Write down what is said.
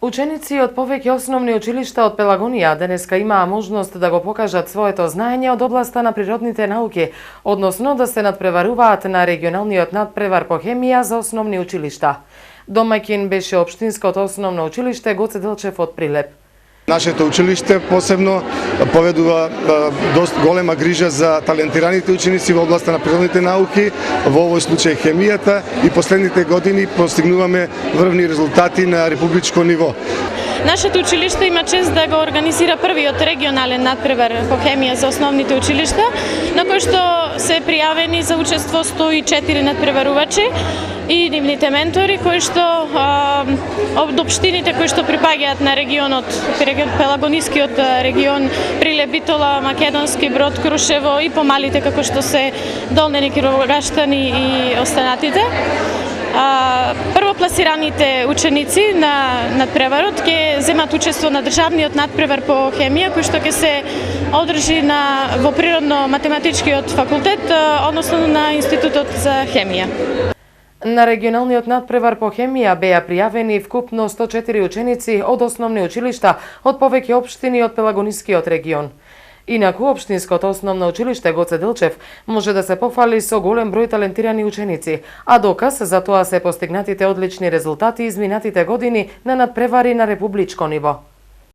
Ученици од повеќе основни училишта од Пелагонија денеска имаа можност да го покажат своето знаење од областа на природните науки, односно да се надпреваруваат на регионалниот надпревар по хемија за основни училишта. Домаќин беше Општинското основно училиште Гоце Делчев од Прилеп. Нашето училиште посебно поведува доста голема грижа за талентираните ученици во областа на природните науки, во овој случај хемијата, и последните години постигнуваме врвни резултати на републичко ниво. Нашето училиште има чест да го организира првиот регионален надпревар по хемија за основните училишта, на кој што се пријавени за учество 104 надпреварувачи и нивните ментори, кои што од општините кои што припаѓаат на регионот, Пелагонискиот регион, Прилеп, Битола, Македонски, Брод, Крушево и помалите како што се Долнени, Кировогаштани и останатите. Првопласираните ученици на надпреварот ќе земат учество на државниот надпревар по хемија, кој што ќе се одржи во Природно-математичкиот факултет, односно на Институтот за хемија. На регионалниот надпревар по хемија беа пријавени вкупно 104 ученици од основни училишта од повеќе општини од Пелагонискиот регион. Инаку, Општинското основно училиште Гоце Делчев може да се пофали со голем број талентирани ученици, а доказ за тоа се постигнатите одлични резултати изминатите години на надпревари на републичко ниво.